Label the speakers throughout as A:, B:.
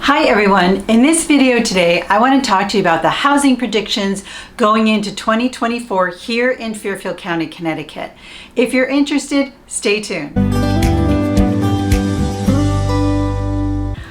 A: Hi everyone, in this video today I want to talk to you about the housing predictions going into 2024 here in Fairfield County, Connecticut. If you're interested, stay tuned.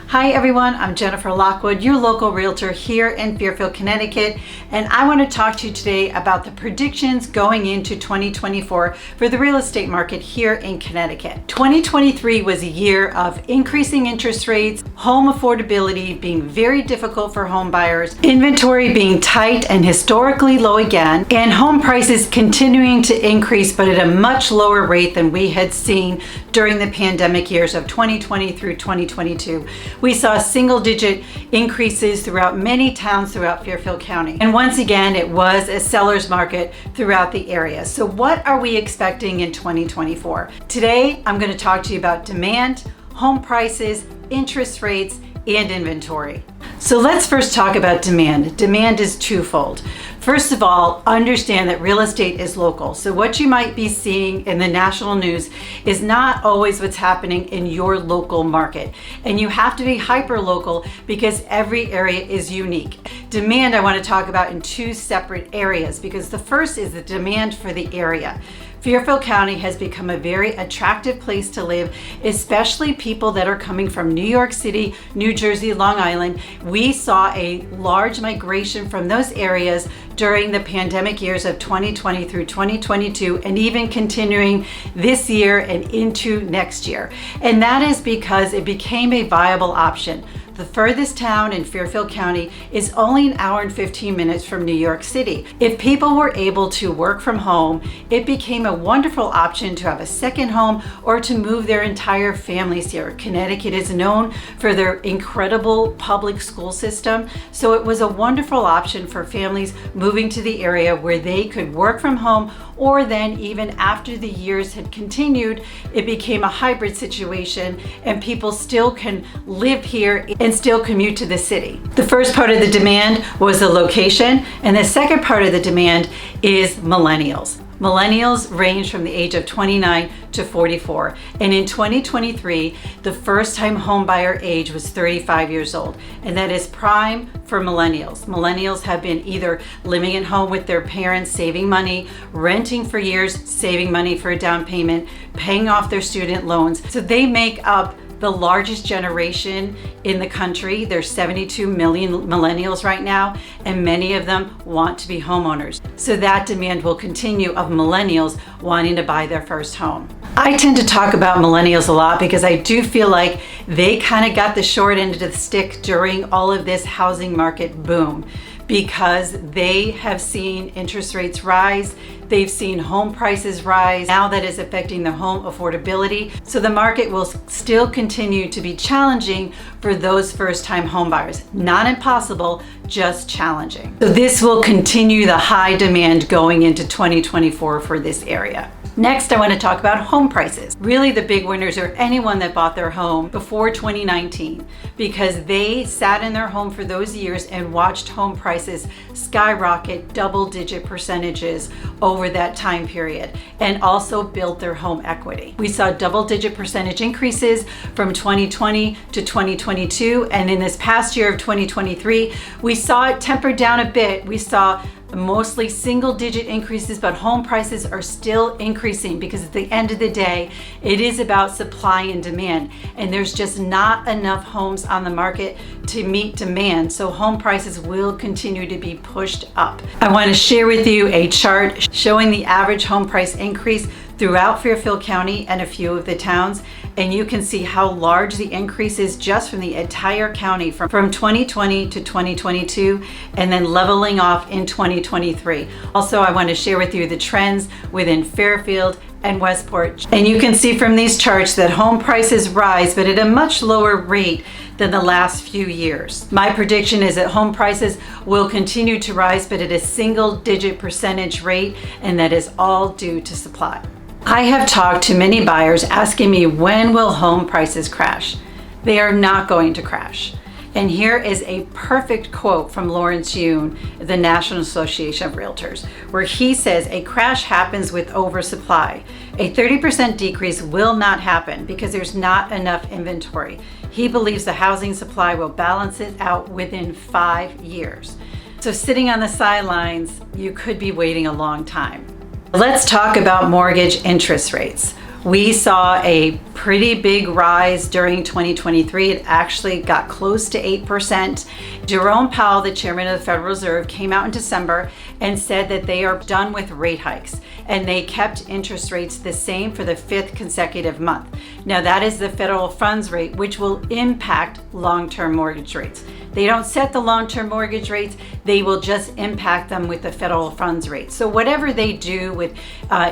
A: Hi everyone, I'm Jennifer Lockwood, your local realtor here in Fairfield, Connecticut, and I want to talk to you today about the predictions going into 2024 for the real estate market here in Connecticut. 2023 was a year of increasing interest rates, home affordability being very difficult for home buyers, inventory being tight and historically low again, and home prices continuing to increase but at a much lower rate than we had seen during the pandemic years of 2020 through 2022. We saw single-digit increases throughout many towns throughout Fairfield County. And once again, it was a seller's market throughout the area. So what are we expecting in 2024? Today, I'm going to talk to you about demand, home prices, interest rates, and inventory. So let's first talk about demand. Demand is twofold. First of all, understand that real estate is local. So what you might be seeing in the national news is not always what's happening in your local market. And you have to be hyper local because every area is unique. Demand I want to talk about in two separate areas because the first is the demand for the area. Fairfield County has become a very attractive place to live, especially people that are coming from New York City, New Jersey, Long Island. We saw a large migration from those areas during the pandemic years of 2020 through 2022, and even continuing this year and into next year. And that is because it became a viable option. The furthest town in Fairfield County is only an hour and 15 minutes from New York City. If people were able to work from home, it became a wonderful option to have a second home or to move their entire families here. Connecticut is known for their incredible public school system, so it was a wonderful option for families moving to the area where they could work from home, or then even after the years had continued, it became a hybrid situation and people still can live here and still commute to the city. The first part of the demand was the location, and the second part of the demand is millennials. Millennials range from the age of 29 to 44. And in 2023, the first time home buyer age was 35 years old. And that is prime for millennials. Millennials have been either living at home with their parents, saving money, renting for years, saving money for a down payment, paying off their student loans. So they make up the largest generation in the country. There's 72 million millennials right now, and many of them want to be homeowners. So that demand will continue of millennials wanting to buy their first home. I tend to talk about millennials a lot because I do feel like they kind of got the short end of the stick during all of this housing market boom, because they have seen interest rates rise, they've seen home prices rise. Now that is affecting their home affordability. So the market will still continue to be challenging for those first-time home buyers. Not impossible, just challenging. So this will continue the high demand going into 2024 for this area. Next, I want to talk about home prices. Really, the big winners are anyone that bought their home before 2019, because they sat in their home for those years and watched home prices skyrocket double-digit percentages over that time period, and also built their home equity. We saw double-digit percentage increases from 2020 to 2022, and in this past year of 2023, we saw it tempered down a bit. We saw mostly single-digit increases, but home prices are still increasing because at the end of the day, it is about supply and demand, and there's just not enough homes on the market to meet demand, so home prices will continue to be pushed up. I want to share with you a chart showing the average home price increase throughout Fairfield County and a few of the towns, and you can see how large the increase is just from the entire county from 2020 to 2022, and then leveling off in 2023. Also, I want to share with you the trends within Fairfield and Westport. And you can see from these charts that home prices rise, but at a much lower rate than the last few years. My prediction is that home prices will continue to rise, but at a single-digit percentage rate, and that is all due to supply. I have talked to many buyers asking me, when will home prices crash? They are not going to crash. And here is a perfect quote from Lawrence Yun, the National Association of Realtors, where he says, "A crash happens with oversupply. A 30% decrease will not happen because there's not enough inventory. He believes the housing supply will balance it out within 5 years." So sitting on the sidelines, you could be waiting a long time. Let's talk about mortgage interest rates. We saw a pretty big rise during 2023. It actually got close to 8%. Jerome Powell, the chairman of the Federal Reserve, came out in December and said that they are done with rate hikes, and they kept interest rates the same for the 5th consecutive month. Now that is the federal funds rate, which will impact long-term mortgage rates. They don't set the long-term mortgage rates, they will just impact them with the federal funds rate. So whatever they do with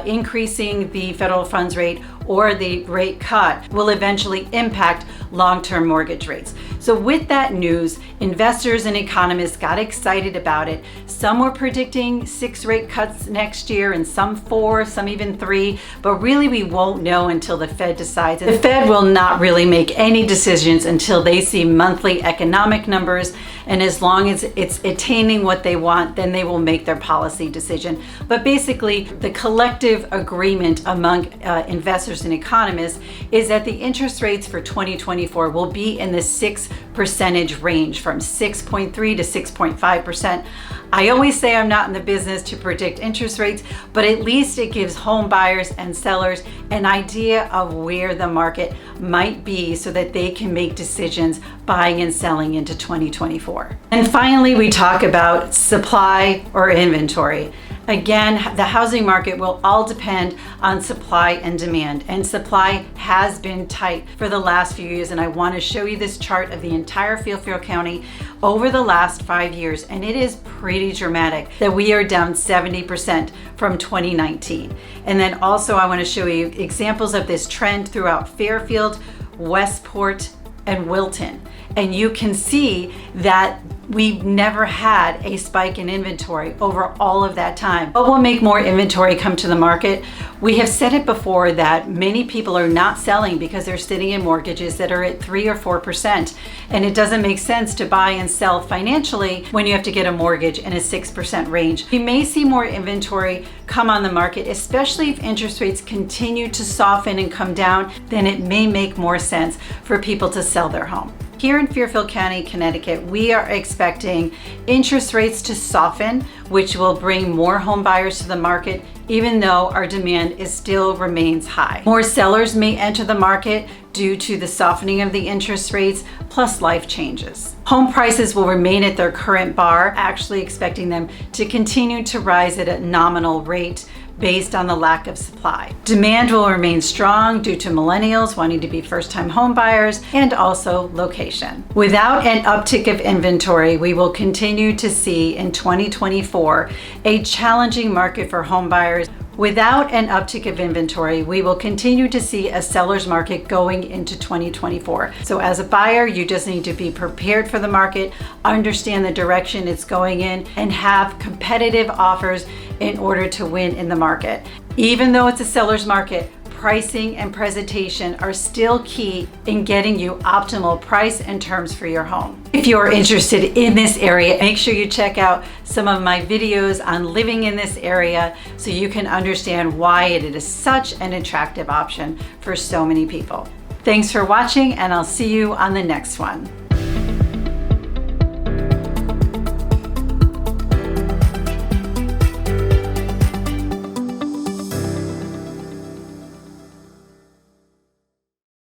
A: increasing the federal funds rate or the rate cut will eventually impact long-term mortgage rates. So with that news, investors and economists got excited about it. Some were predicting 6 rate cuts next year and some 4, some even 3, but really we won't know until the Fed decides. The Fed will not really make any decisions until they see monthly economic numbers, and as long as it's attaining what they want, then they will make their policy decision. But basically, the collective agreement among investors and economists is that the interest rates for 2024 will be in the 6% range, from 6.3 to 6.5%. I always say I'm not in the business to predict interest rates, but at least it gives home buyers and sellers an idea of where the market might be so that they can make decisions buying and selling into 2024. And finally, we talk about supply or inventory. Again, the housing market will all depend on supply and demand, and supply has been tight for the last few years. And I want to show you this chart of the entire Fairfield County over the last 5 years, and it is pretty dramatic that we are down 70% from 2019. And then also I want to show you examples of this trend throughout Fairfield, Westport, and Wilton. And you can see that we've never had a spike in inventory over all of that time. But will make more inventory come to the market? We have said it before that many people are not selling because they're sitting in mortgages that are at 3 or 4%. And it doesn't make sense to buy and sell financially when you have to get a mortgage in a 6% range. We may see more inventory come on the market, especially if interest rates continue to soften and come down, then it may make more sense for people to sell their home. Here in Fairfield County, Connecticut, we are expecting interest rates to soften, which will bring more home buyers to the market, even though our demand still remains high. More sellers may enter the market due to the softening of the interest rates, plus life changes. Home prices will remain at their current bar, actually expecting them to continue to rise at a nominal rate based on the lack of supply. Demand will remain strong due to millennials wanting to be first-time home buyers and also location. Without an uptick of inventory, we will continue to see in 2024 a challenging market for home buyers. Without an uptick of inventory, we will continue to see a seller's market going into 2024. So as a buyer, you just need to be prepared for the market, understand the direction it's going in, and have competitive offers in order to win in the market. Even though it's a seller's market, pricing and presentation are still key in getting you optimal price and terms for your home. If you're interested in this area, make sure you check out some of my videos on living in this area so you can understand why it is such an attractive option for so many people. Thanks for watching, and I'll see you on the next one.